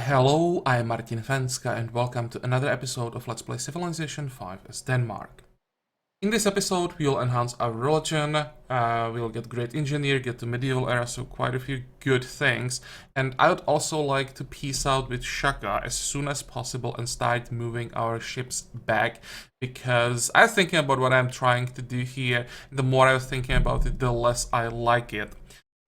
Hello, I'm Martin Fencka and welcome to another episode of Let's Play Civilization 5 as Denmark. In this episode, we'll enhance our religion, we'll get great engineer, get the medieval era, so quite a few good things. And I would also like to peace out with Chaka as soon as possible and start moving our ships back, because I'm thinking about what I'm trying to do here. The more I'm thinking about it, the less I like it.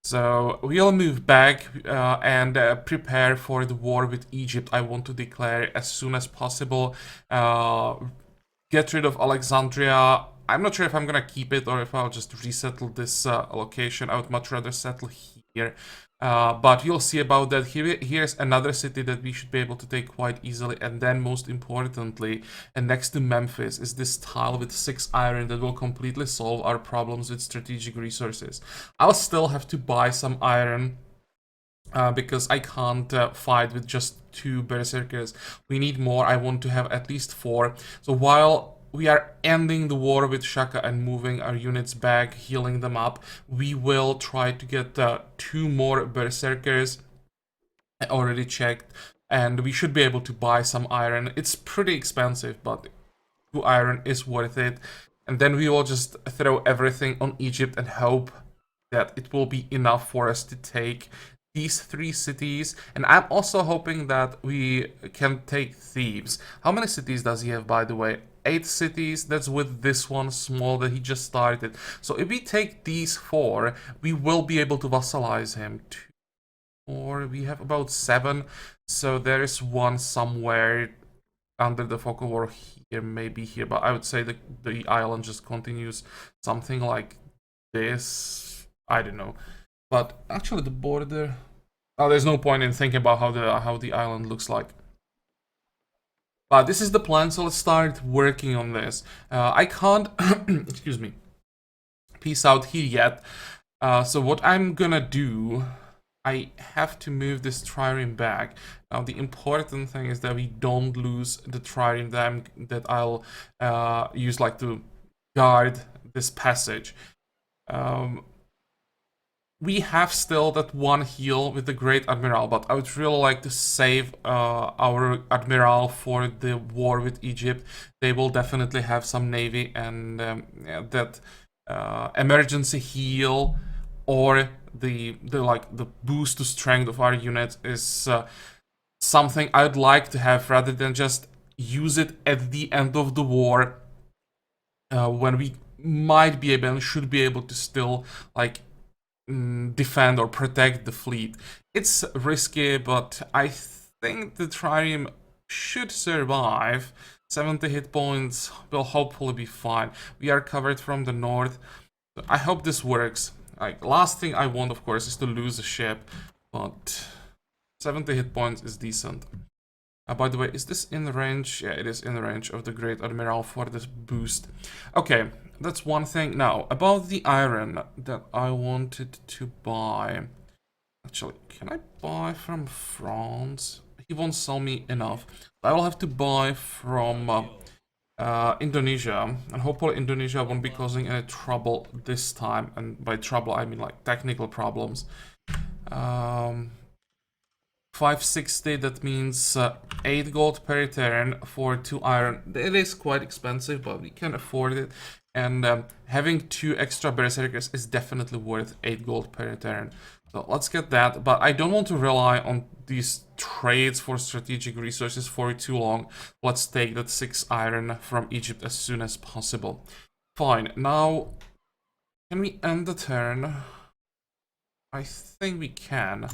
So we'll move back and prepare for the war with Egypt. I want to declare as soon as possible. Get rid of Alexandria. I'm not sure if I'm gonna keep it or if I'll just resettle this location. I would much rather settle here. But you'll see about that. Here's another city that we should be able to take quite easily. And then most importantly, and next to Memphis, is this tile with 6 iron that will completely solve our problems with strategic resources. I'll still have to buy some iron. Because I can't fight with just 2 berserkers. We need more. I want to have at least 4. So while we are ending the war with Chaka and moving our units back, healing them up, we will try to get 2 more berserkers. I already checked, and we should be able to buy some iron. It's pretty expensive, but 2 iron is worth it. And then we will just throw everything on Egypt and hope that it will be enough for us to take these 3 cities. And I'm also hoping that we can take Thebes. How many cities does he have, by the way? 8 cities. That's with this one small that he just started. So if we take these 4, we will be able to vassalize him. 2, 4, we have about 7. So there is one somewhere under the focal war here, maybe here. But I would say that the island just continues something like this. I don't know. But actually the border... Oh, there's no point in thinking about how the island looks like. But this is the plan, so let's start working on this. I can't... excuse me. Peace out here yet. So what I'm gonna do... I have to move this trireme back. Now the important thing is that we don't lose the trireme that I'll use like to guard this passage. We have still that 1 heal with the Great Admiral, but I would really like to save our Admiral for the war with Egypt. They will definitely have some navy, and that emergency heal or the boost to strength of our units is something I'd like to have rather than just use it at the end of the war when we might be able and should be able to still like defend or protect the fleet. It's risky, but I think the trireme should survive. 70 hit points will hopefully be fine. We are covered from the north. I hope this works. Like, last thing I want, of course, is to lose a ship, but 70 hit points is decent. By the way, is this in the range? Yeah, it is in the range of the Great Admiral for this boost. Okay, that's one thing. Now, about the iron that I wanted to buy. Actually, can I buy from France? He won't sell me enough. I will have to buy from Indonesia, and hopefully Indonesia won't be causing any trouble this time. And by trouble, I mean like technical problems. 560, that means 8 gold per turn for 2 iron. It is quite expensive, but we can afford it. And having 2 extra berserkers is definitely worth 8 gold per turn. So let's get that. But I don't want to rely on these trades for strategic resources for too long. Let's take that 6 iron from Egypt as soon as possible. Fine. Now, can we end the turn? I think we can.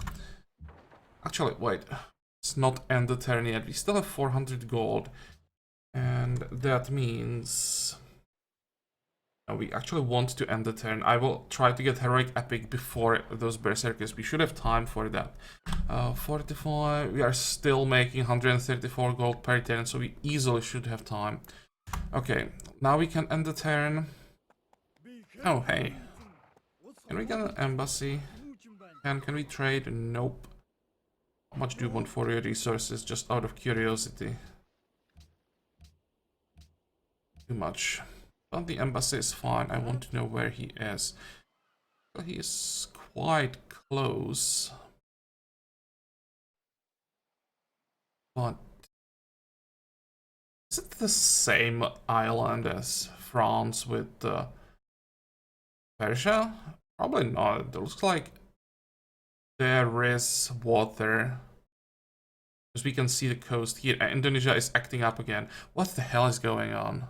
Actually, wait, it's not end the turn yet. We still have 400 gold. And that means... No, we actually want to end the turn. I will try to get Heroic Epic before those Berserkers. We should have time for that. 45, we are still making 134 gold per turn, so we easily should have time. Okay, now we can end the turn. Oh, hey. Can we get an embassy? Can we trade? Nope. How much do you want for your resources, just out of curiosity? Too much. But the embassy is fine. I want to know where he is. He is quite close. But is it the same island as France with Persia? Probably not. It looks like there is water. Because we can see the coast here. Indonesia is acting up again. What the hell is going on?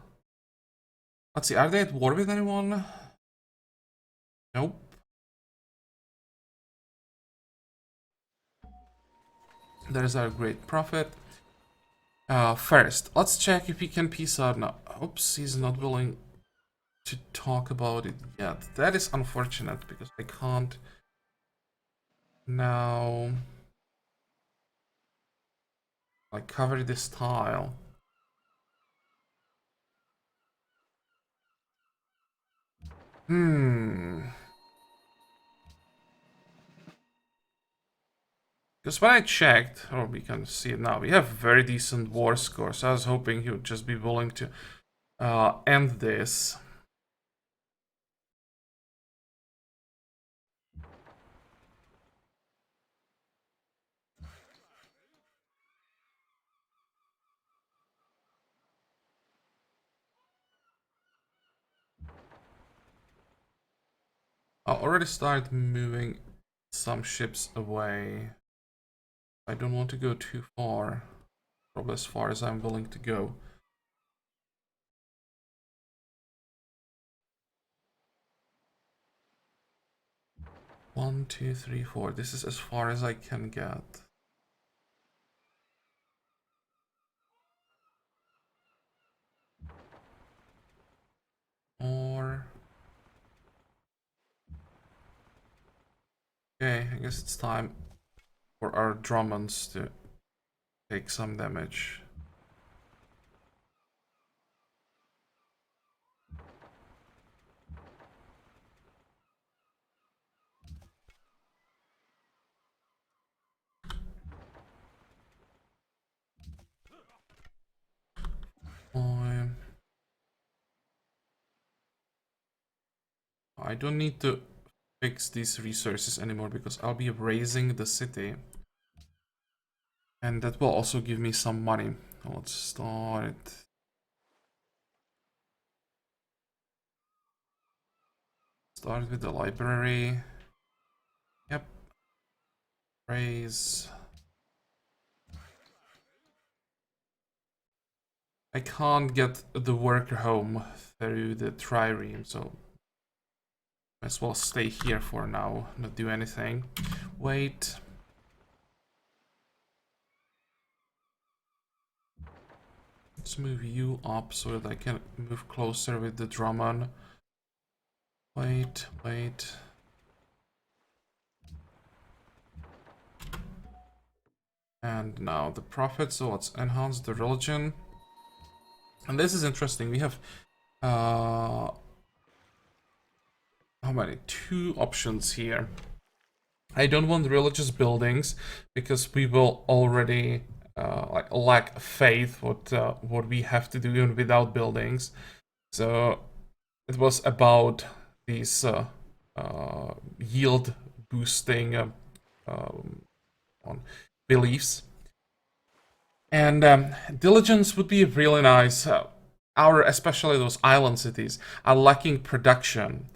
Let's see, are they at war with anyone? Nope. There's our great prophet. First, let's check if we can peace out now. Oops, he's not willing to talk about it yet. That is unfortunate because I can't now like cover this tile. Because when I checked, or we can see it now, we have very decent war scores. So I was hoping he would just be willing to end this. I already started moving some ships away. I don't want to go too far. Probably as far as I'm willing to go. One, two, three, four. This is as far as I can get. Or... okay, I guess it's time for our Drummonds to take some damage. I don't need to fix these resources anymore because I'll be raising the city. And that will also give me some money. Let's start. Start with the library. Yep. Raise. I can't get the worker home through the trireme, so might as well stay here for now, not do anything. Wait. Let's move you up so that I can move closer with the Drummond. Wait. And now the prophet, so let's enhance the religion. And this is interesting. We have how many? 2 options here. I don't want religious buildings because we will already like lack faith what we have to do even without buildings. So it was about these yield boosting on beliefs. And diligence would be really nice. Especially those island cities, are lacking production.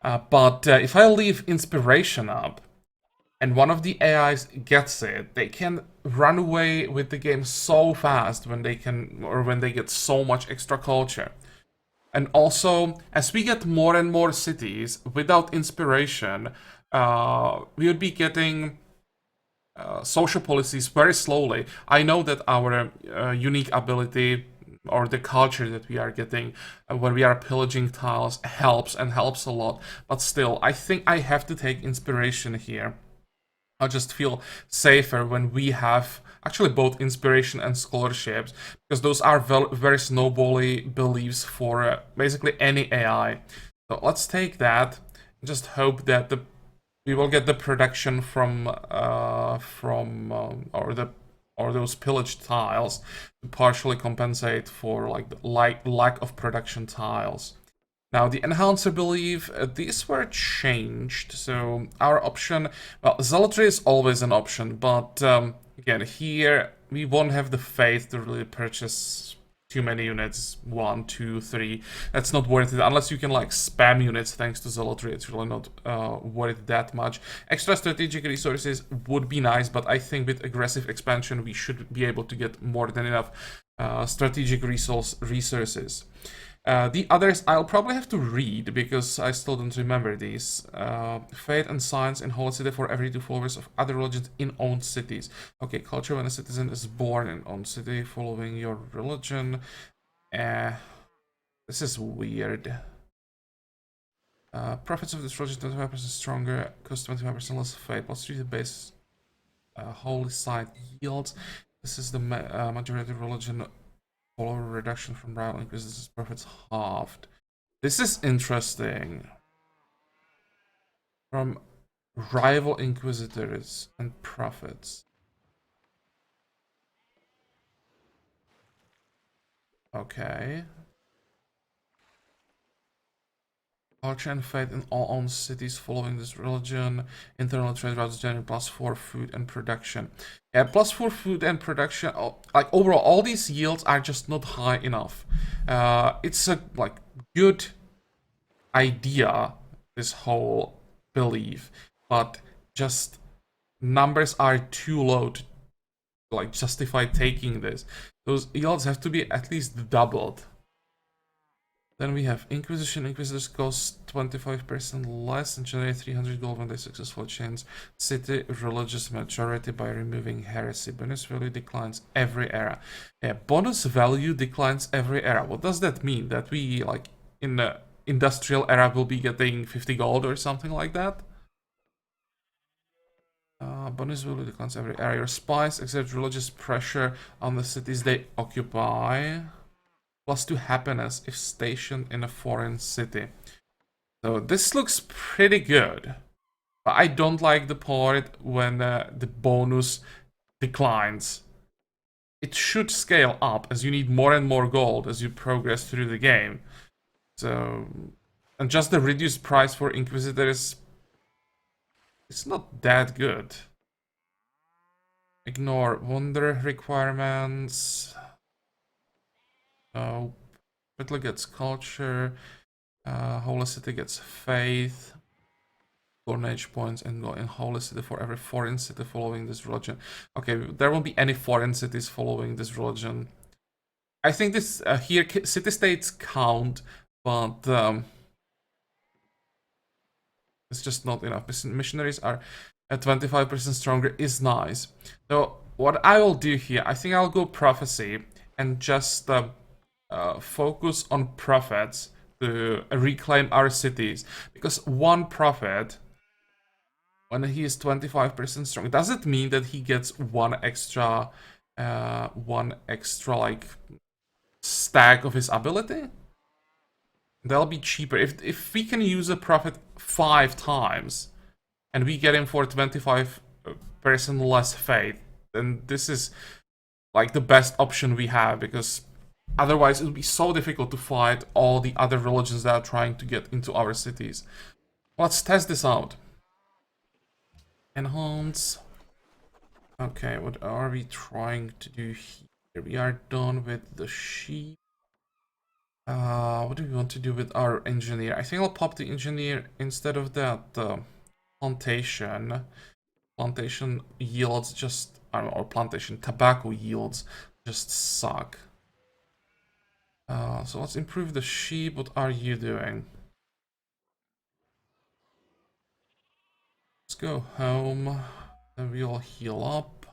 But if I leave inspiration up, and one of the AIs gets it, they can run away with the game so fast when they get so much extra culture. And also, as we get more and more cities without inspiration, we would be getting social policies very slowly. I know that our unique ability or the culture that we are getting when we are pillaging tiles helps a lot, but still, I think I have to take inspiration here. I'll just feel safer when we have actually both inspiration and scholarships, because those are very snowbally beliefs for basically any AI. So let's take that. Just hope that we will get the production from or those pillaged tiles to partially compensate for like the lack of production tiles. Now, the enhancer belief, these were changed, so our option, well, zealotry is always an option, but again, here, we won't have the faith to really purchase too many units, 1, 2, 3. That's not worth it unless you can like spam units thanks to zealotry. It's really not worth it that much. Extra strategic resources would be nice, but I think with aggressive expansion we should be able to get more than enough strategic resources. The others I'll probably have to read because I still don't remember these. Faith and science in Holy City for every 2 followers of other religions in owned cities. Okay, culture when a citizen is born in owned city following your religion. This is weird. Profits of this religion 25% stronger, cost 25% less faith. Plus 3 base holy site yields. This is the majority religion. Follower reduction from rival inquisitors profits halved. This is interesting. From rival inquisitors and profits. Okay. Culture and faith in all owned cities following this religion. Internal trade routes generate +4 food and production. Yeah, +4 food and production. Like overall, all these yields are just not high enough. It's a like good idea, this whole belief, but just numbers are too low to like justify taking this. Those yields have to be at least doubled. Then we have Inquisition. Inquisitors cost 25% less and generate 300 gold when they successfully change city religious majority by removing heresy. Bonus value declines every era. Yeah, bonus value declines every era. What does that mean? That we, like, in the industrial era will be getting 50 gold or something like that? Bonus value declines every era. Your spies exert religious pressure on the cities they occupy. +2 happiness if stationed in a foreign city. So this looks pretty good. But I don't like the part when the bonus declines. It should scale up as you need more and more gold as you progress through the game. So, and just the reduced price for Inquisitors, it's not that good. Ignore wonder requirements. Oh, Whitler gets culture. Holy City gets faith. Coronation points and go in Holy City for every foreign city following this religion. Okay, there won't be any foreign cities following this religion. I think this here city-states count, but it's just not enough. Missionaries are at 25% stronger is nice. So what I will do here, I think I'll go prophecy and just focus on prophets to reclaim our cities, because one prophet, when he is 25% strong, does it mean that he gets one extra like stack of his ability? That'll be cheaper. If we can use a prophet 5 times and we get him for 25% less faith, then this is like the best option we have, because otherwise it would be so difficult to fight all the other religions that are trying to get into our cities. Let's test this out. Enhance. Okay, what are we trying to do here? We are done with the sheep. What do we want to do with our engineer? I think I'll pop the engineer instead of that plantation. Plantation yields just, I don't know, or plantation tobacco yields just suck. So let's improve the sheep. What are you doing? Let's go home. Then we'll heal up.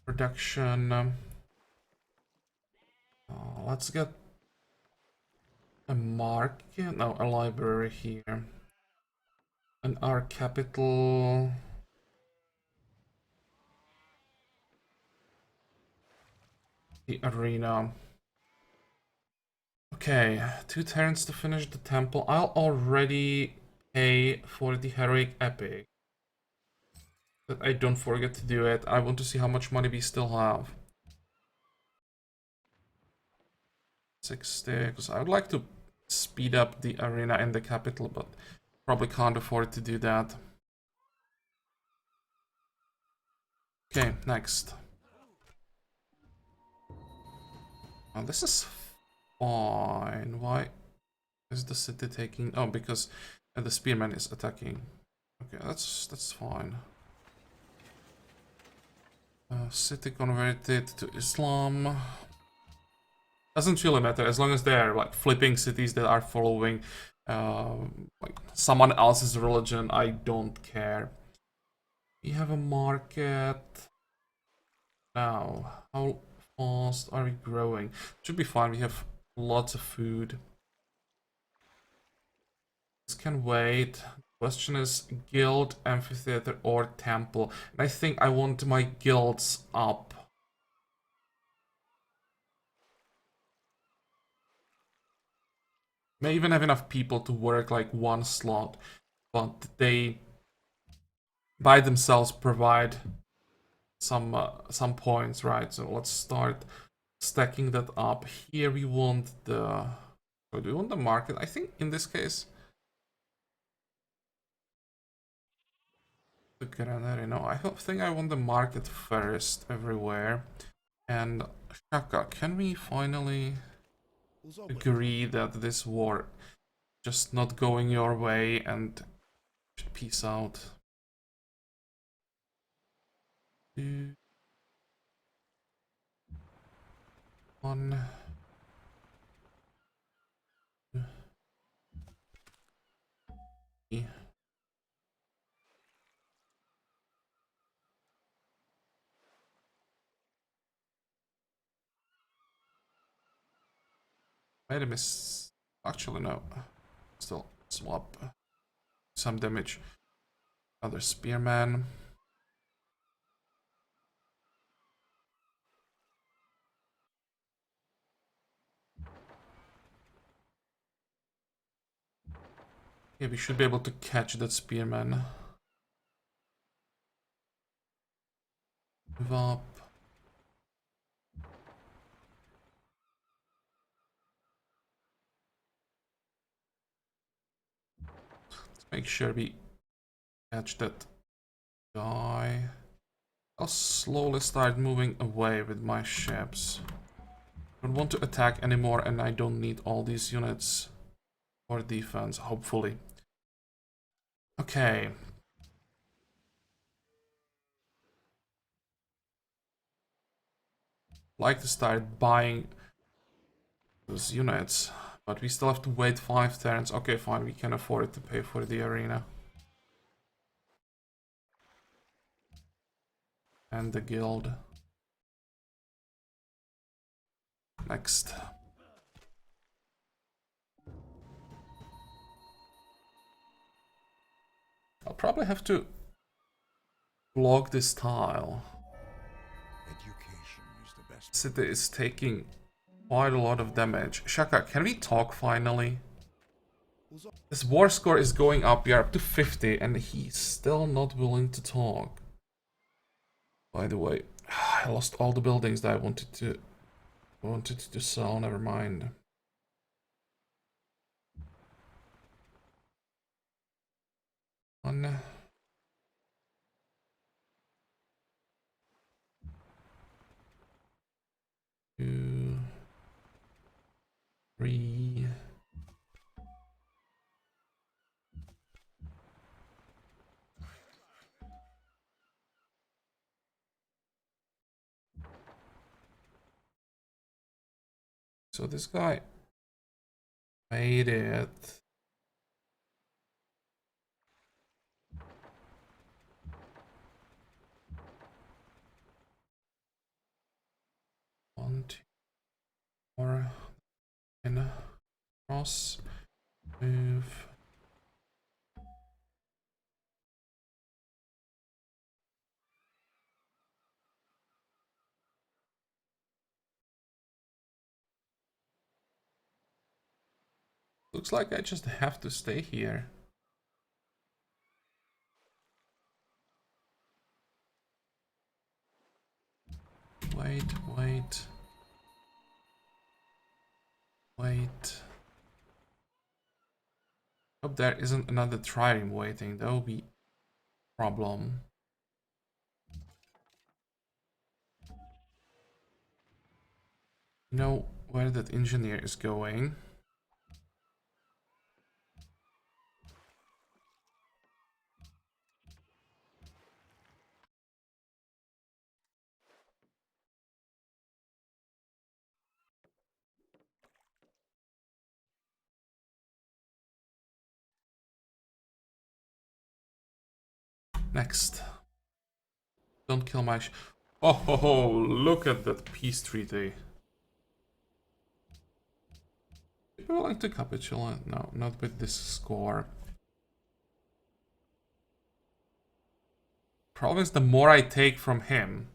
Production. Let's get a market. No, a library here. And our capital. The arena. Okay, 2 turns to finish the temple. I'll already pay for the heroic epic. That I don't forget to do it. I want to see how much money we still have. 60, because I would like to speed up the arena in the capital, but probably can't afford to do that. Okay, next. Oh, this is fine. Why is the city taking... Oh, because the spearman is attacking. Okay, that's fine. City converted to Islam. Doesn't really matter as long as they're like flipping cities that are following like someone else's religion. I don't care. We have a market now. How fast are we growing? Should be fine. We have lots of food. This can wait. Question is guild, amphitheater, or temple. And I think I want my guilds up. May even have enough people to work like one slot, but they by themselves provide some points, right? So let's start stacking that up. Here we want the... do we want the market? I think in this case the granary. No, I think I want the market first everywhere. And Chaka, can we finally agree that this war just not going your way and peace out? 2, 1. Made a miss. Actually, no. Still swap. Some damage. Another spearman. Yeah, we should be able to catch that spearman. Move up. Let's make sure we catch that guy. I'll slowly start moving away with my ships. I don't want to attack anymore, and I don't need all these units for defense, hopefully. Okay. Like to start buying those units, but we still have to wait 5 turns. Okay, fine, we can afford to pay for the arena. And the guild. Next. I'll probably have to block this tile. Education is the best. City is taking quite a lot of damage. Chaka, can we talk finally? His war score is going up. We are up to 50 and he's still not willing to talk. By the way, I lost all the buildings that I wanted to sell. Never mind. One. 2, 3. So this guy made it. One, 2, 4, and cross, move. Looks like I just have to stay here. Wait. Wait. Hope there isn't another trireme waiting. That would be a problem. You know where that engineer is going? Next. Don't kill my oh ho ho, look at that peace treaty. People willing to capitulate? No, not with this score. Problem is, the more I take from him,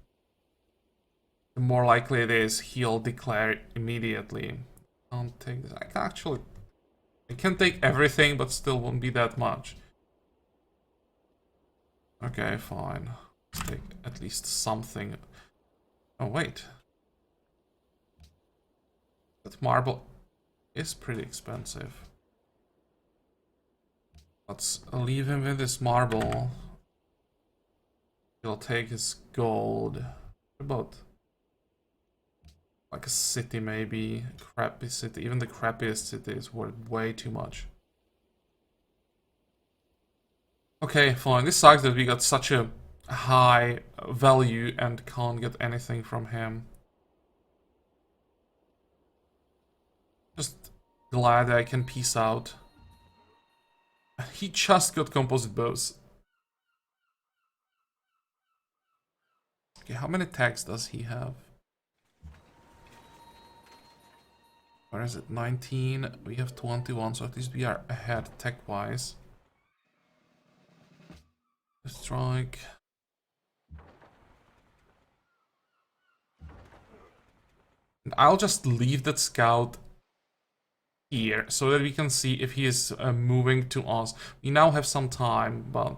the more likely it is he'll declare immediately. Can't take this. I can take everything, but still won't be that much. Okay, fine. Let's take at least something. Oh, wait. That marble is pretty expensive. Let's leave him with this marble. He'll take his gold. What about like a city, maybe? A crappy city. Even the crappiest city is worth way too much. Okay, fine. This sucks that we got such a high value and can't get anything from him. Just glad I can peace out. He just got composite bows. Okay, how many tags does he have? Where is it? 19. We have 21, so at least we are ahead tech-wise. Strike. And I'll just leave that scout here so that we can see if he is moving to us. We now have some time, but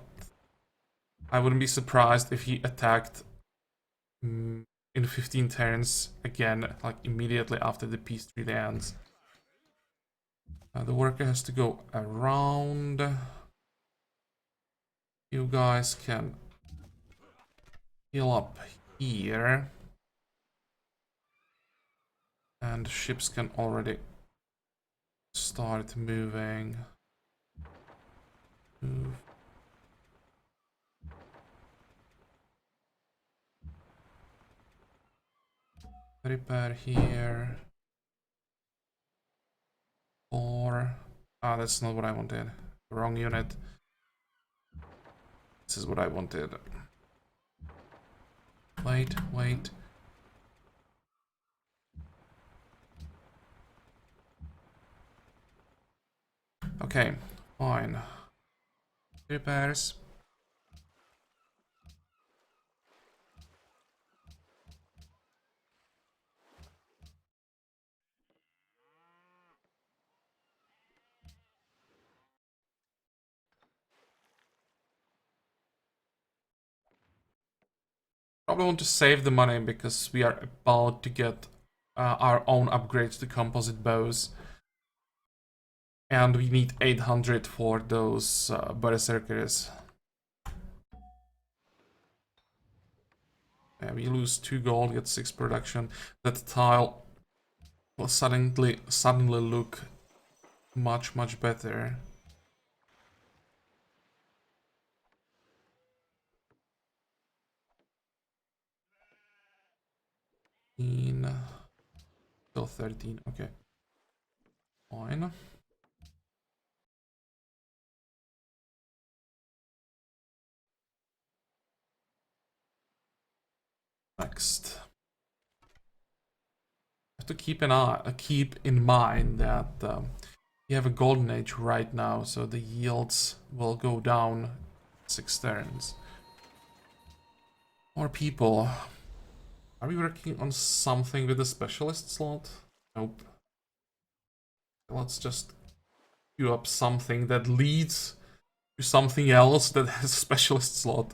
I wouldn't be surprised if he attacked in 15 turns again, like immediately after the peace treaty ends. The worker has to go around. You guys can heal up here. And ships can already start moving. Move. Repair here. 4. Ah, that's not what I wanted. Wrong unit. This is what I wanted. Wait, wait. Okay, fine. Repairs. Probably want to save the money because we are about to get our own upgrades to composite bows. And we need 800 for those berserkers. Yeah, we lose 2 gold, get 6 production. That tile will suddenly look much better. Still 13, okay. Fine. Next. Have to keep in mind that we have a golden age right now, so the yields will go down 6 turns. More people. Are we working on something with the specialist slot? Nope. Let's just queue up something that leads to something else that has a specialist slot.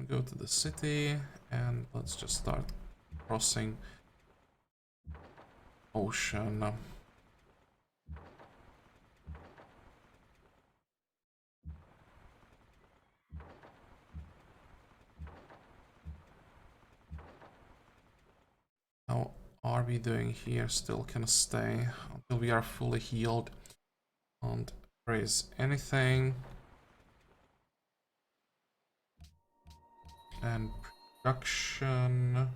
Go to the city and let's just start crossing ocean. How are we doing here? Still can stay until we are fully healed. Can't raise anything. And production.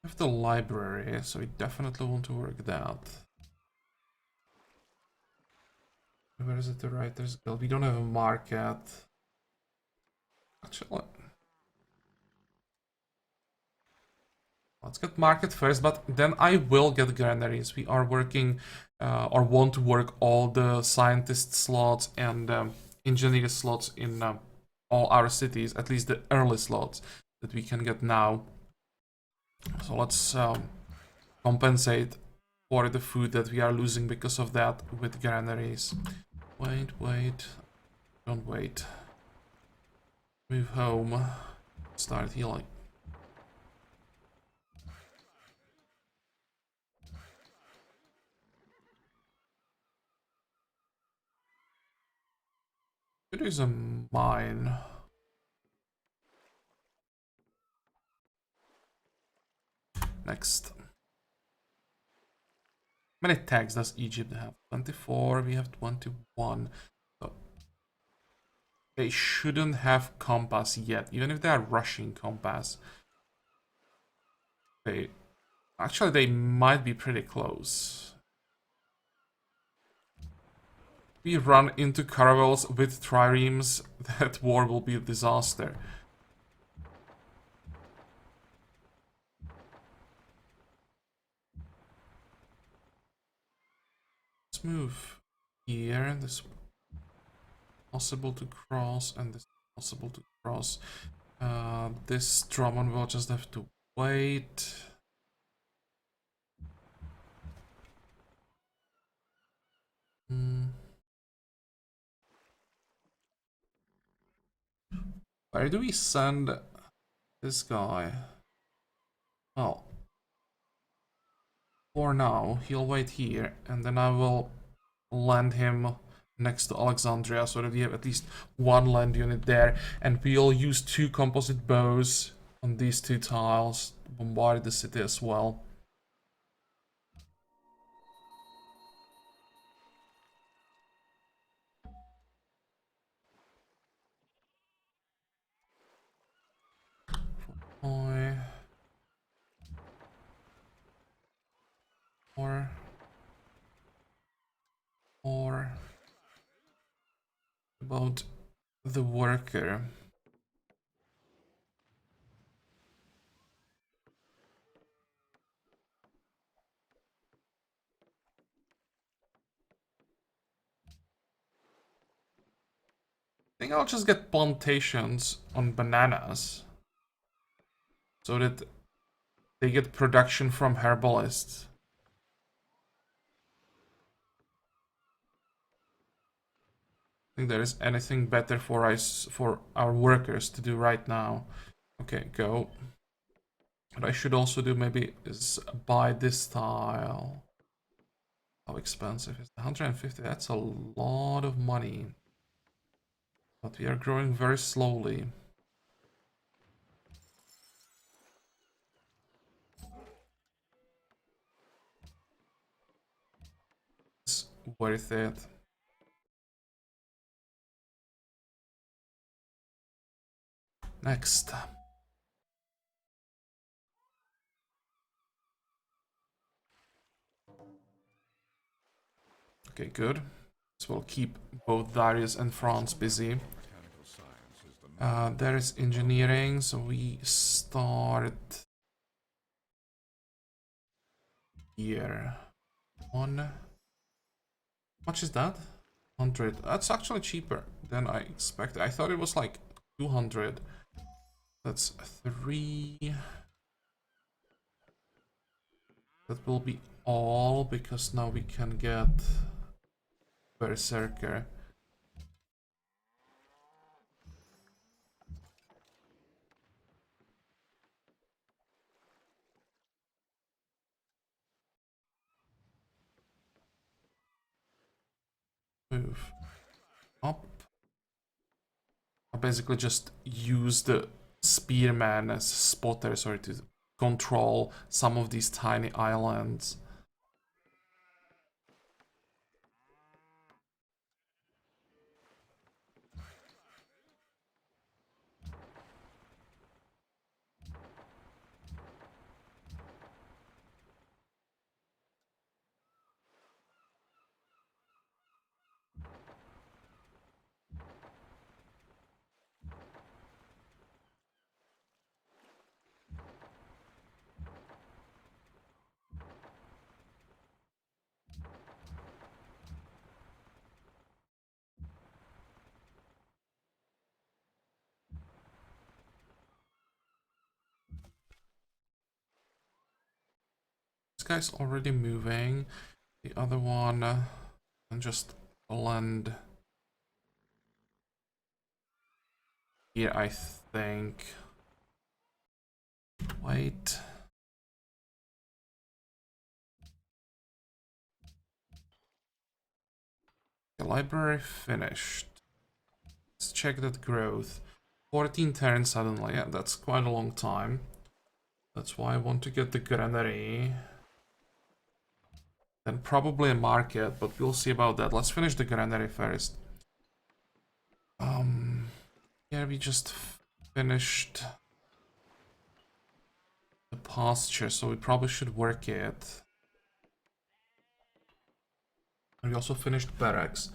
We have the library, so we definitely want to work that. Where is it? The Writers Guild. We don't have a market. Actually, let's get market first, but then I will get granaries. We are working or want to work all the scientist slots and engineer slots in all our cities, at least the early slots that we can get now. So let's compensate for the food that we are losing because of that with granaries. Wait. Don't wait. Move home. Start healing. It is a mine. Next. How many tags does Egypt have? 24, we have 21. So they shouldn't have compass yet, even if they are rushing compass. Actually, they might be pretty close. We run into caravels with triremes, that war will be a disaster. Let's move here. This is possible to cross, and this is possible to cross. This Drummond will just have to wait. Where do we send this guy? Well, for now, he'll wait here, and then I will land him next to Alexandria so that we have at least one land unit there, and we'll use 2 composite bows on these 2 tiles to bombard the city as well. Or about the worker. I think I'll just get plantations on bananas so that they get production from herbalists. Think there is anything better for us, for our workers to do right now. Okay, go. What I should also do maybe is buy this tile. How expensive is it? 150? That's a lot of money. But we are growing very slowly. It's worth it. Next. Okay, good. This will keep both Darius and France busy. There is engineering, so we start here. How much is that? 100. That's actually cheaper than I expected. I thought it was like 200. That's 3. That will be all because now we can get Berserker. move up. I basically just use the spearman as spotter, sorry, to control some of these tiny islands. This guy's already moving. The other one can just land here, I think. Wait. The library finished. Let's check that growth. 14 turns suddenly. Yeah, that's quite a long time. That's why I want to get the granary. Then probably a market, but we'll see about that. Let's finish the granary first. Yeah, we just finished the pasture, so we probably should work it. And we also finished barracks.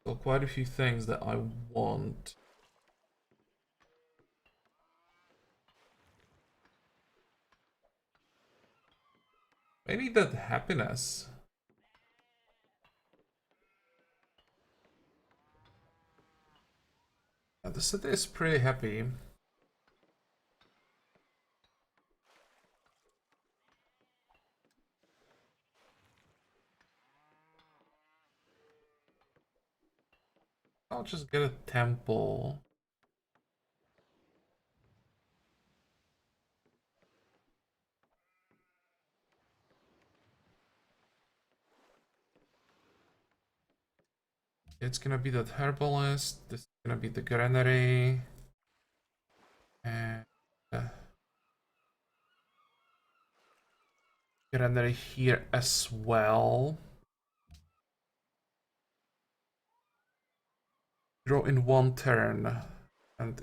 So quite a few things that I want. Maybe that happiness. The city is pretty happy. I'll just get a temple. It's gonna be that herbalist. This is gonna be the granary. And granary here as well. Draw in one turn. And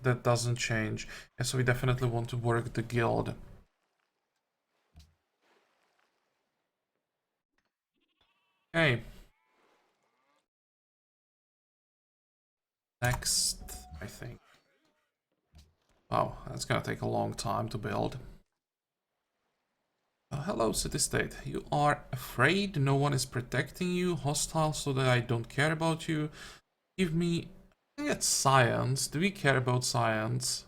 that doesn't change. And so we definitely want to work the guild. Okay. Next, I think. Oh, that's gonna take a long time to build. Hello, city-state. You are afraid no one is protecting you, hostile so that I don't care about you. Give me... I think it's science. Do we care about science?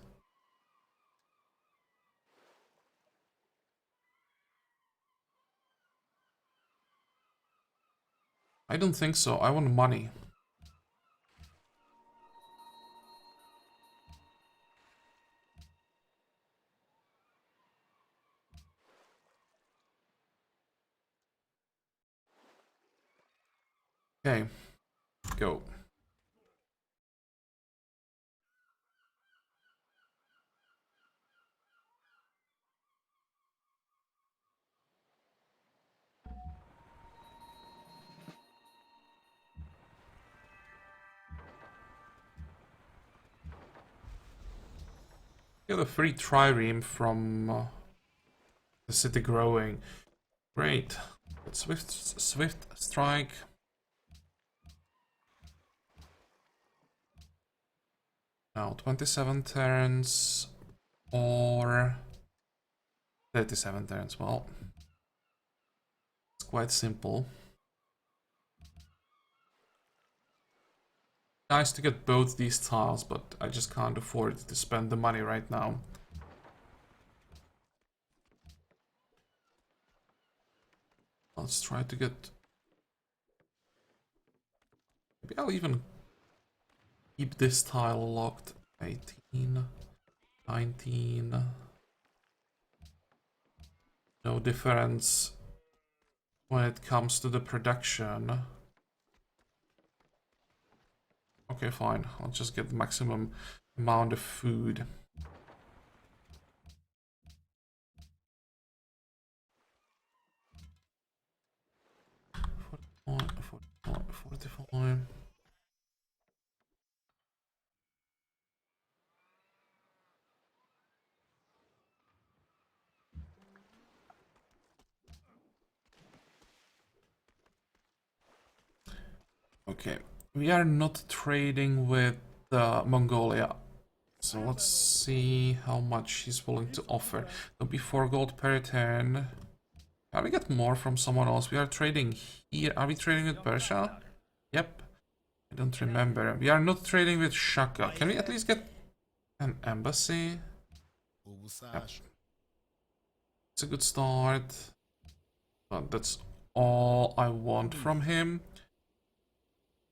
I don't think so. I want money. Okay, go. Get a free trireme from the city growing. Great. Let's swift strike. Now 27 turns or 37 turns. Well, it's quite simple. Nice to get both these tiles, but I just can't afford to spend the money right now. Let's try to get... Maybe I'll even keep this tile locked. 18, 19, no difference when it comes to the production. Okay, fine. I'll just get the maximum amount of food. 45. Okay, we are not trading with Mongolia. So let's see how much he's willing to offer. There'll be 4 gold per turn. Can we get more from someone else? We are trading here. Are we trading with Persia? Yep. I don't remember. We are not trading with Chaka. Can we at least get an embassy? Yep. It's a good start. But that's all I want from him.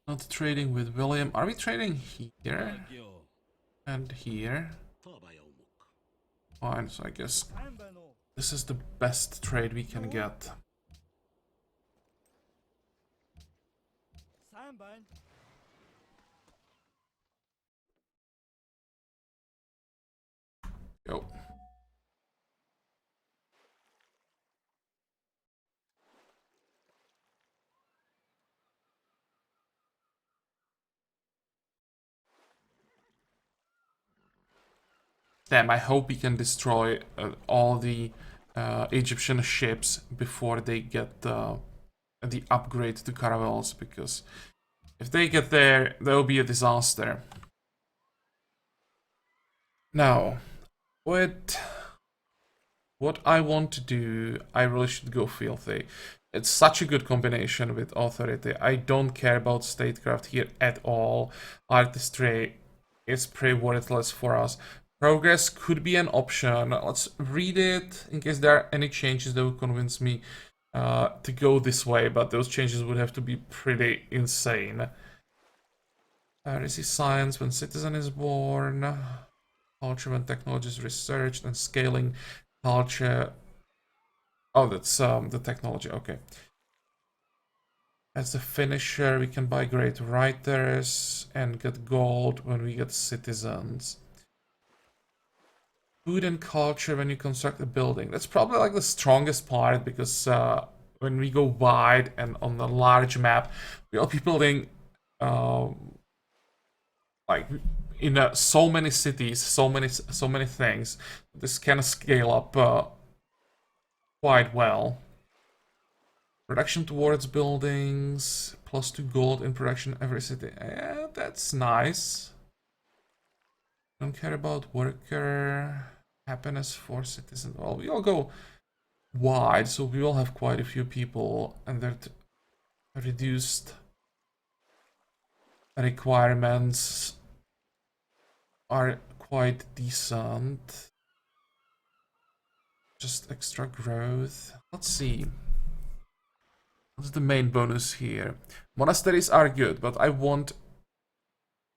Not trading with William. Are we trading here? And here? Fine, so I guess this is the best trade we can get. Go. Damn, I hope we can destroy all the Egyptian ships before they get the upgrade to caravels, because if they get there, there will be a disaster. Now, what I want to do, I really should go filthy. It's such a good combination with authority. I don't care about statecraft here at all. Artistry is pretty worthless for us. Progress could be an option. Let's read it in case there are any changes that would convince me to go this way, but those changes would have to be pretty insane. Receive science when citizen is born. Culture when technology is researched, and scaling culture. Oh, that's the technology. Okay. As a finisher, we can buy great writers and get gold when we get citizens. Food and culture when you construct a building. That's probably like the strongest part, because when we go wide and on the large map, we'll be building like in so many cities, so many things. This can scale up quite well. Production towards buildings, +2 gold in production every city. Yeah, that's nice. Don't care about worker happiness for citizens. Well, we all go wide, so we will have quite a few people, and their reduced requirements are quite decent. Just extra growth. Let's see. What's the main bonus here? Monasteries are good, but I want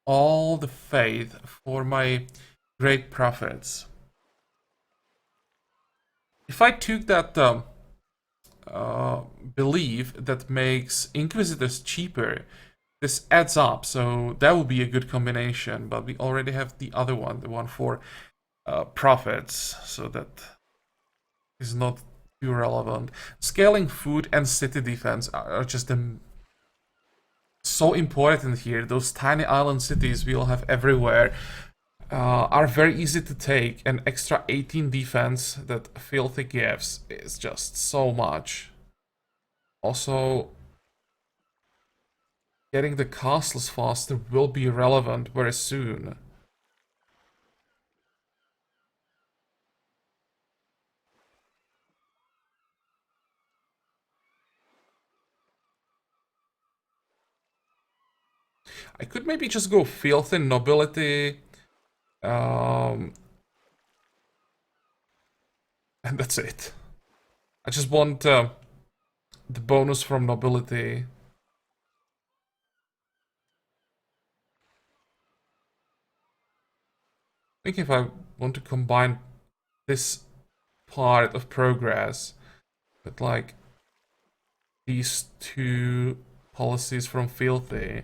all the faith for my great prophets. If I took that belief that makes inquisitors cheaper, this adds up, so that would be a good combination. But we already have the other one, the one for prophets, so that is not too relevant. Scaling food and city defense are just so important here. Those tiny island cities we'll have everywhere are very easy to take. An extra 18 defense that Filthy gives is just so much. Also, getting the castles faster will be relevant very soon. I could maybe just go Filthy Nobility. And that's it. I just want the bonus from Nobility. I think if I want to combine this part of progress, But like these two policies from Filthy.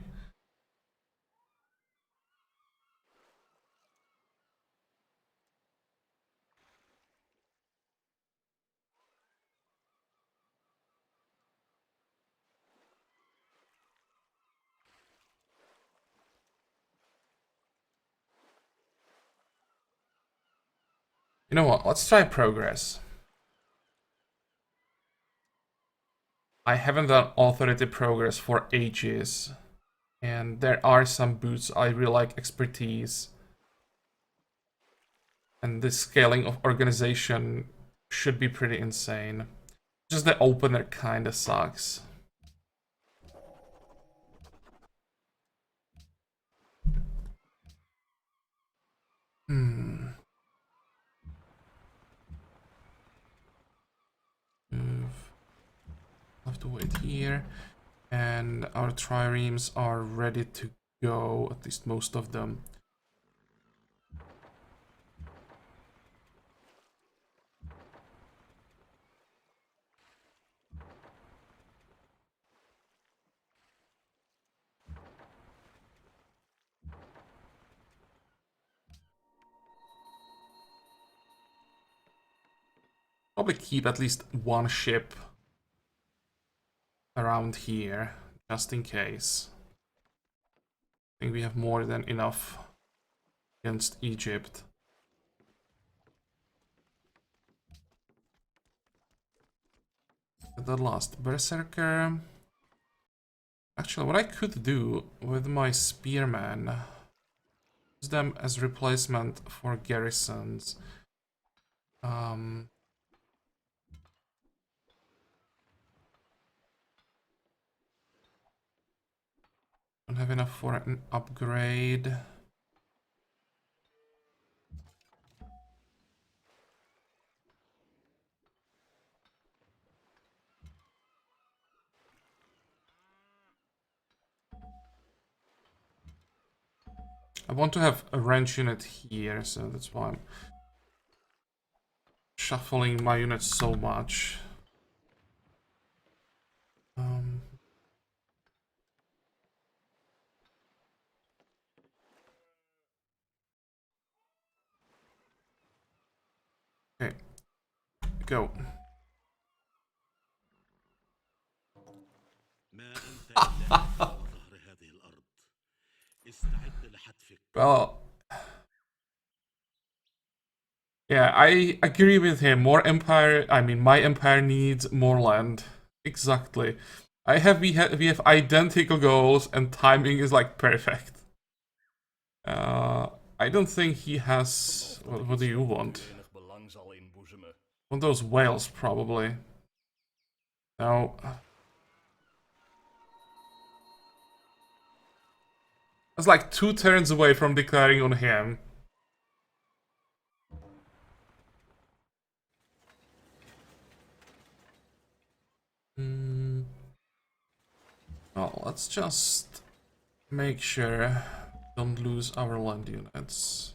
You know what? Let's try progress. I haven't done authority progress for ages. And there are some boots I really like expertise. And the scaling of organization should be pretty insane. Just the opener kinda sucks. Move. Have to wait here. And our triremes are ready to go, at least most of them. Probably keep at least one ship around here, just in case. I think we have more than enough against Egypt. The last Berserker. Actually, what I could do with my Spearmen, use them as replacement for garrisons. Don't have enough for an upgrade. I want to have a wrench unit here, so that's why I'm shuffling my units so much. Okay, go. Well, yeah, I agree with him. More empire, I mean, my empire needs more land. Exactly. We have identical goals, and timing is like perfect. I don't think he has. What do you want? Want those whales, probably. No. I was like 2 turns away from declaring on him. Well, let's just make sure don't lose our land units.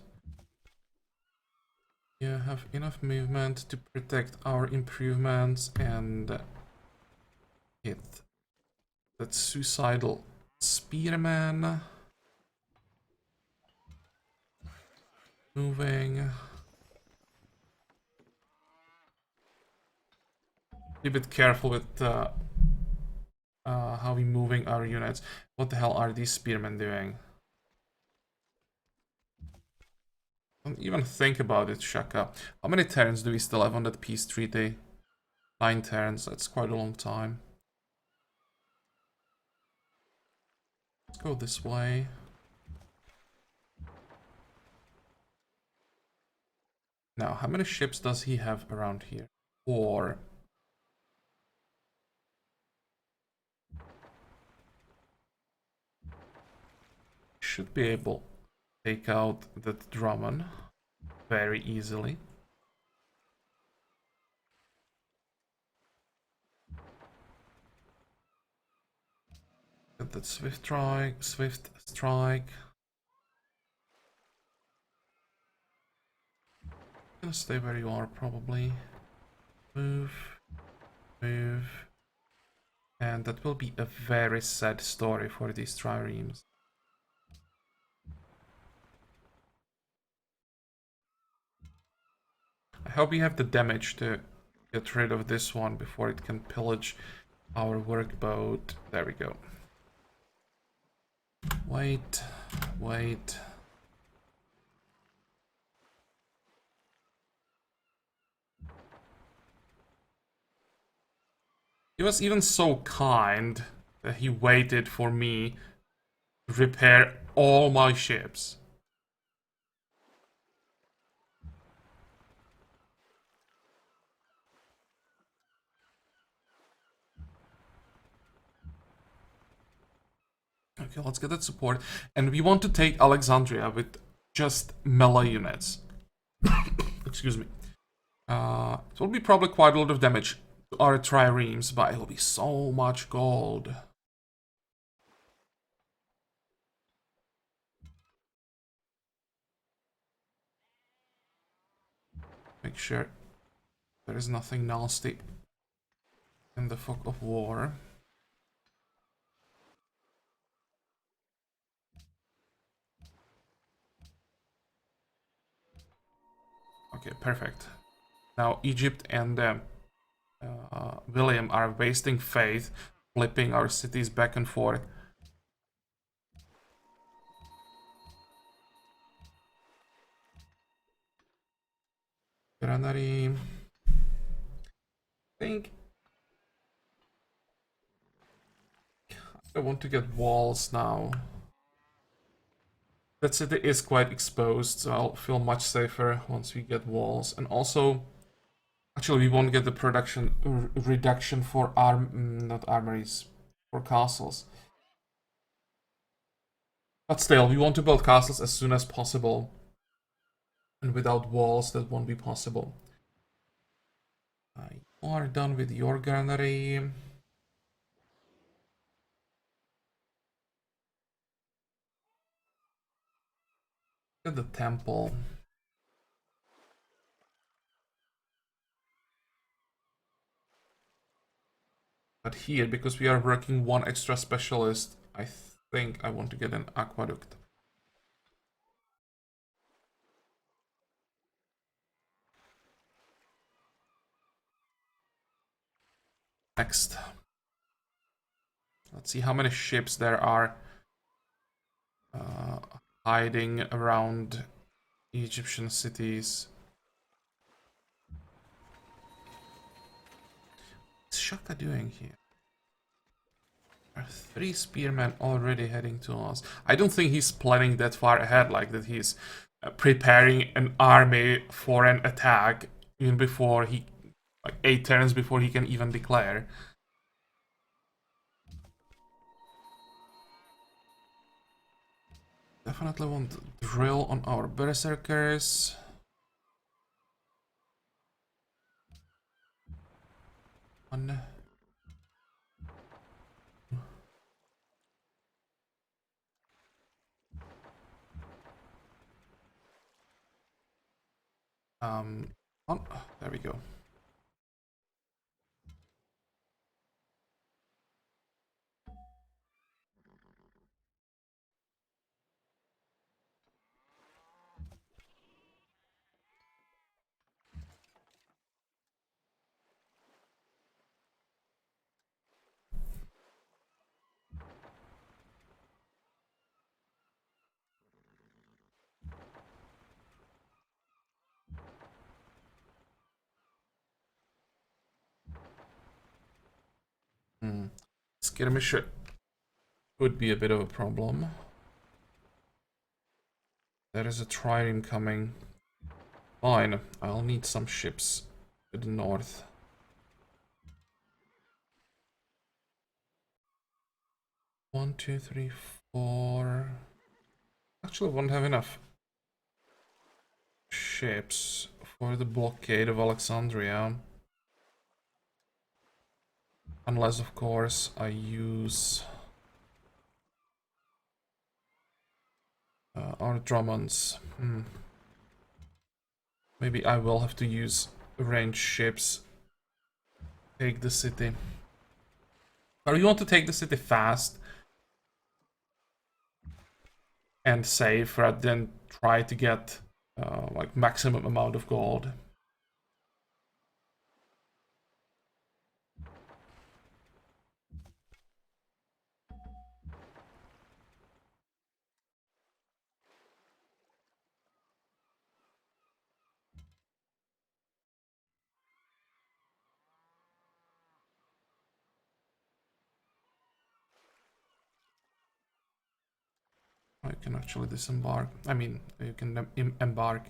You have enough movement to protect our improvements and hit that suicidal spearman. Moving. Be a bit careful with how we moving our units. What the hell are these spearmen doing? Don't even think about it, Chaka. How many turns do we still have on that peace treaty? 9 turns, that's quite a long time. Let's go this way. Now, how many ships does he have around here? 4. Should be able to take out that Drummond very easily. Get that swift strike. Gonna stay where you are, probably. Move. Move. And that will be a very sad story for these triremes. I hope we have the damage to get rid of this one before it can pillage our workboat. There we go. Wait, wait. He was even so kind that he waited for me to repair all my ships. Okay, let's get that support. And we want to take Alexandria with just melee units. Excuse me. It will be probably quite a lot of damage to our triremes, but it will be so much gold. Make sure there is nothing nasty in the fog of war. Okay, perfect. Now Egypt and William are wasting faith, flipping our cities back and forth. Granary. I think I want to get walls now. That city is quite exposed, so I'll feel much safer once we get walls. And also, actually, we won't get the production reduction for not armories, for castles. But still, we want to build castles as soon as possible. And without walls, that won't be possible. You are done with your granary. Look at the temple. But here, because we are working one extra specialist, I think I want to get an aqueduct. Next. Let's see how many ships there are hiding around Egyptian cities. What's Chaka doing here? There are 3 spearmen already heading to us. I don't think he's planning that far ahead, like that he's preparing an army for an attack even before he, like 8 turns before he can even declare. Definitely want to drill on our berserkers. One. One. There we go. Skirmisher could be a bit of a problem. There is a trireme coming. Fine, I'll need some ships to the north. One, two, three, four. Actually, won't have enough ships for the blockade of Alexandria. Unless, of course, I use our Drummonds. Maybe I will have to use ranged ships take the city. Or you want to take the city fast and save rather than try to get like maximum amount of gold. You can actually disembark. I mean, you can embark.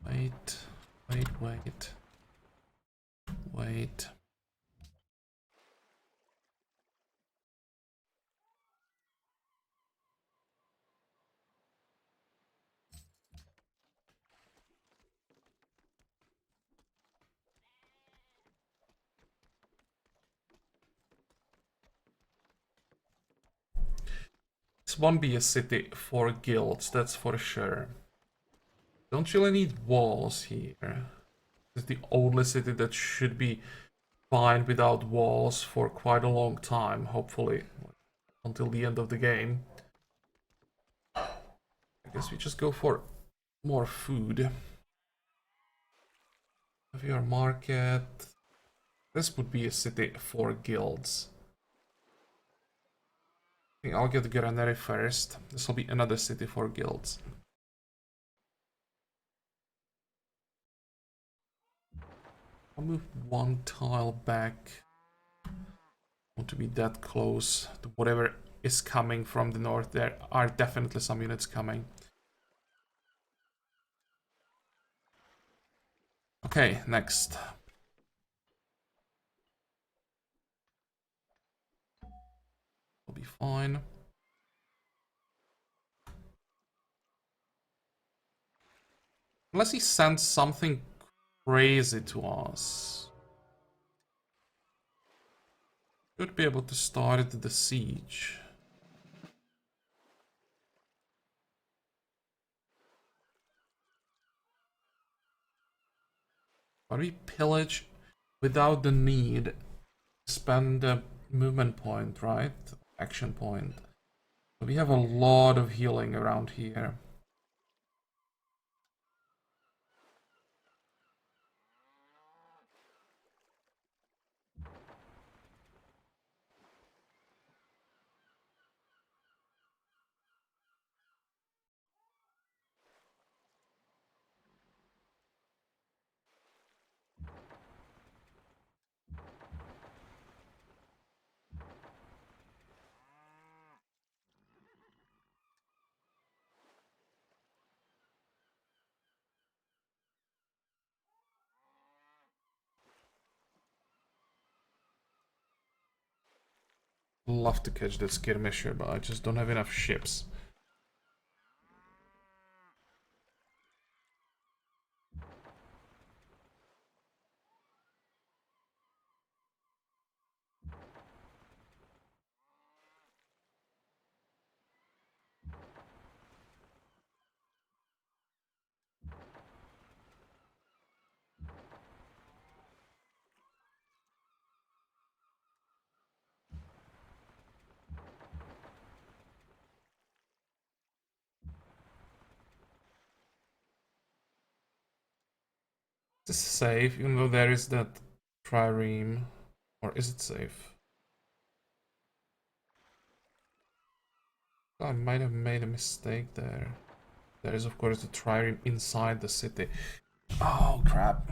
Wait, wait. This won't be a city for guilds, that's for sure. Don't really need walls here. It's the only city that should be fine without walls for quite a long time, hopefully. Until the end of the game. I guess we just go for more food. Heavier market. This would be a city for guilds. I think I'll get Granary first. This will be another city for guilds. I'll move one tile back. I want to be that close to whatever is coming from the north. There are definitely some units coming. Okay, next. Will be fine. Unless he sends something crazy to us. Should be able to start the siege. But we pillage without the need to spend a movement point, right? Action point. We have a lot of healing around here. Love to catch that skirmisher, but I just don't have enough ships. Is this safe, even though there is that trireme? Or is it safe? I might have made a mistake there. There is, of course, the trireme inside the city. Oh, crap.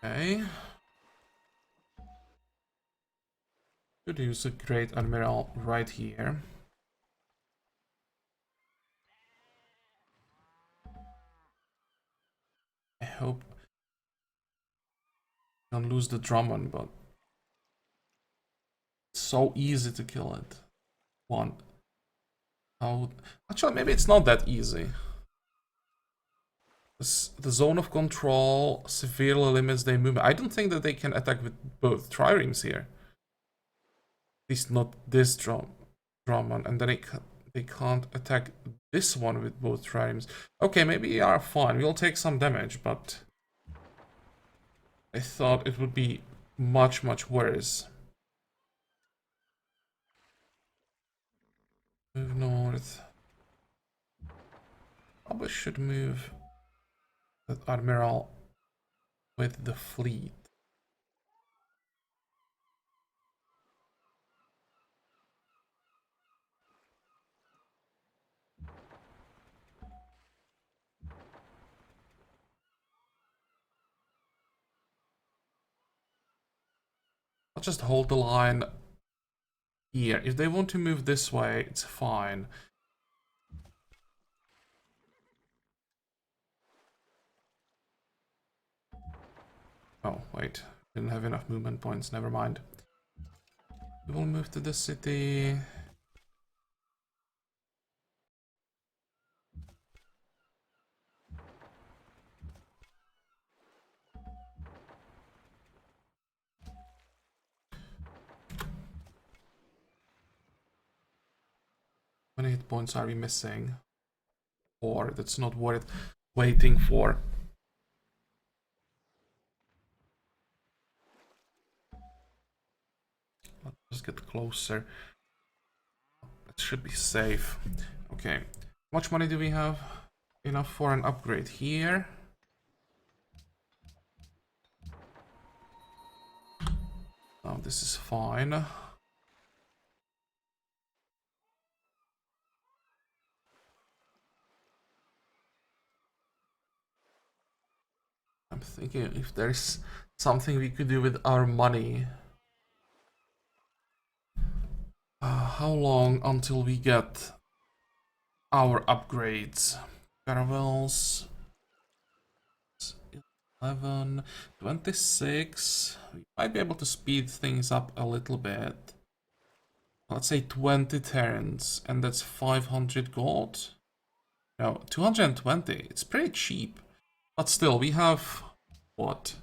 Okay. Could use a Great Admiral right here. I hope I don't lose the Drummond, but it's so easy to kill it. One. How? Actually, maybe it's not that easy. The zone of control severely limits their movement. I don't think that they can attack with both triremes here. At least not this Drummond, and then they can't attack this one with both triremes. Okay, maybe they are fine. We'll take some damage, but I thought it would be much, much worse. Move north. Probably should move that Admiral with the fleet. I'll just hold the line here. If they want to move this way, it's fine. Oh, wait. Didn't have enough movement points. Never mind. We will move to the city. How many hit points are we missing? 4. That's not worth waiting for. Let's just get closer. It should be safe. Okay. How much money do we have? Enough for an upgrade here. Oh, this is fine. I'm thinking if there's something we could do with our money. How long until we get our upgrades? Caravels. 11, 26. We might be able to speed things up a little bit. Let's say 20 turns, and that's 500 gold. No, 220. It's pretty cheap. But still, we have what?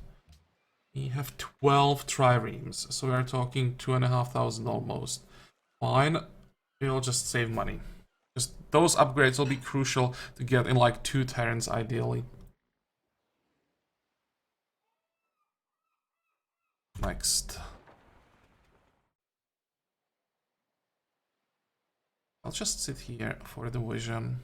We have 12 triremes, so we are talking 2,500 almost. Fine, we'll just save money. Just those upgrades will be crucial to get in like 2 turns ideally. Next. I'll just sit here for the vision.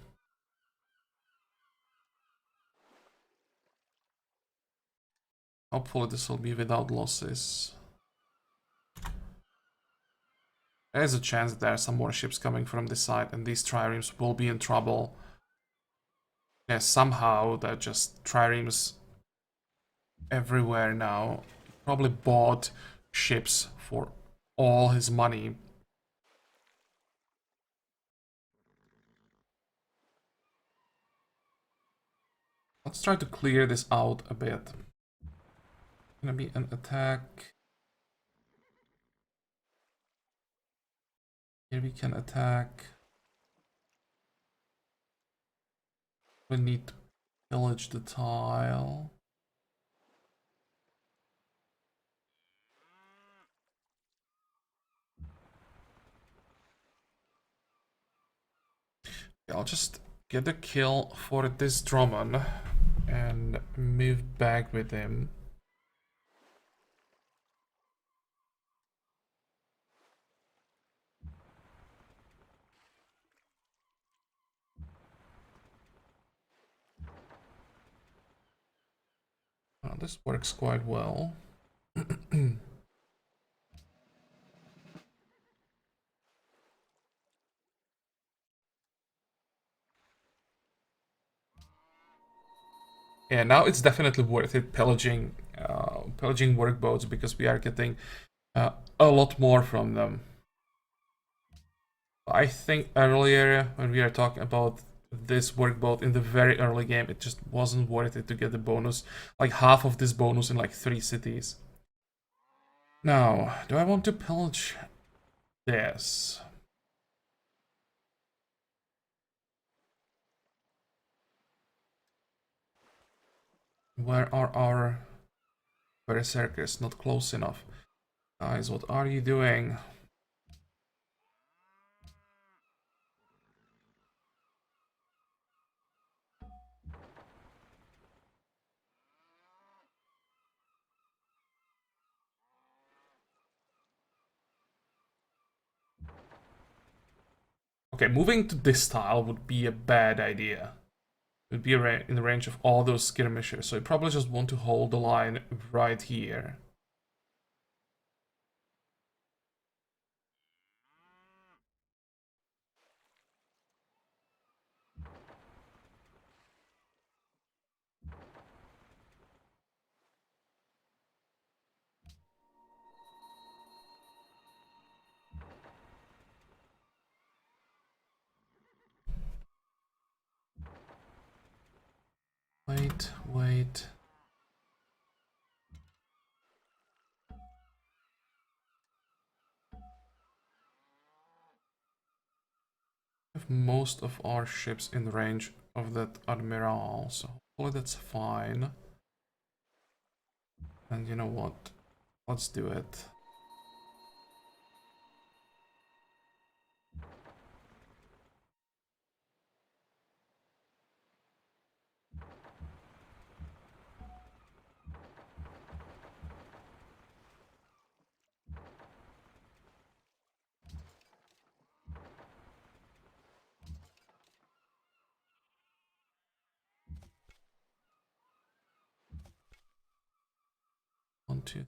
Hopefully this will be without losses. There's a chance that there are some more ships coming from this side and these triremes will be in trouble. Yeah, somehow they're just triremes everywhere now. He probably bought ships for all his money. Let's try to clear this out a bit. Gonna be an attack. Here we can attack. We need to pillage the tile. I'll just get a kill for this Drummond and move back with him. This works quite well. Yeah, now it's definitely worth it pillaging workboats because we are getting a lot more from them. I think earlier, when we were talking about this workboat in the very early game, it just wasn't worth it to get the bonus. Like half of this bonus in like 3 cities. Now, do I want to pillage this? Where are our berserkers? Not close enough. Guys, what are you doing? Okay, moving to this tile would be a bad idea. It would be in the range of all those skirmishers, so you probably just want to hold the line right here. Wait. Have most of our ships in range of that admiral, so hopefully that's fine. And you know what? Let's do it. One, two,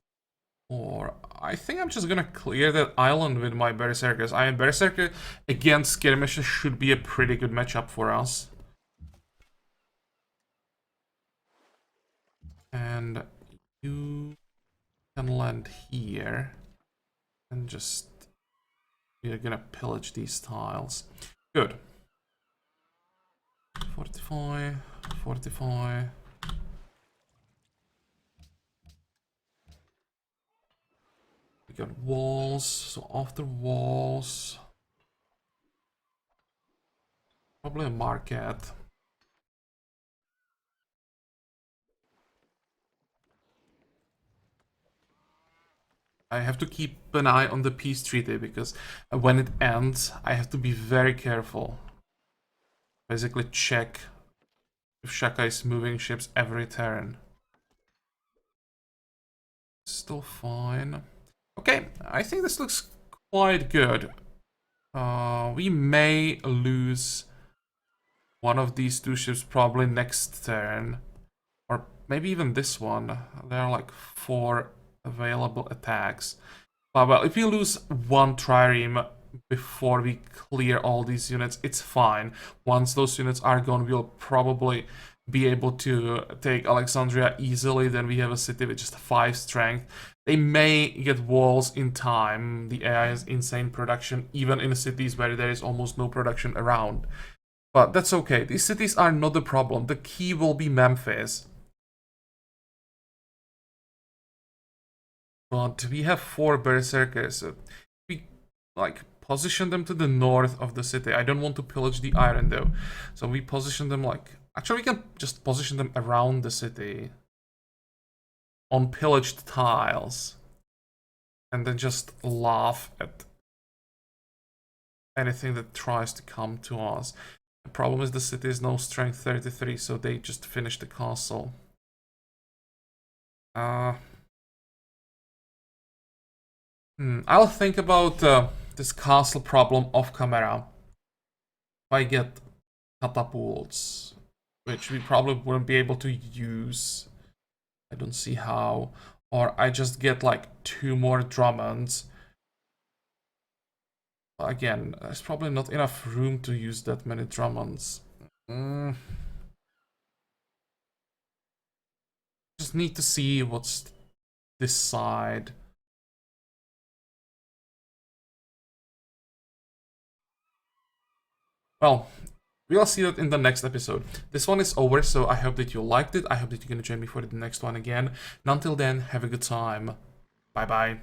four. I think I'm just gonna clear that island with my berserkers. I am berserker against skirmishes should be a pretty good matchup for us. And you can land here and just we're gonna pillage these tiles. Good. Fortify. We got walls, so after walls, probably a market. I have to keep an eye on the peace treaty because when it ends, I have to be very careful. Basically check if Chaka is moving ships every turn. Still fine. Okay, I think this looks quite good. We may lose one of these 2 ships probably next turn. Or maybe even this one. There are like 4 available attacks. Well, if we lose 1 trireme before we clear all these units, it's fine. Once those units are gone, we'll probably be able to take Alexandria easily. Then we have a city with just 5 strength. They may get walls in time. The AI has insane production, even in cities where there is almost no production around. But that's okay. These cities are not the problem. The key will be Memphis. But we have 4 berserkers. We like position them to the north of the city. I don't want to pillage the iron though. So we position them like actually we can just position them around the city on pillaged tiles. And then just laugh at anything that tries to come to us. The problem is the city is no strength 33, so they just finish the castle. I'll think about this castle problem off camera. If I get catapults, which we probably wouldn't be able to use. I don't see how. Or I just get like 2 more Drummonds. Again, there's probably not enough room to use that many Drummonds. Just need to see what's this side. well, we'll see that in the next episode. This one is over, so I hope that you liked it. I hope that you're gonna join me for the next one again. And until then, have a good time. Bye bye.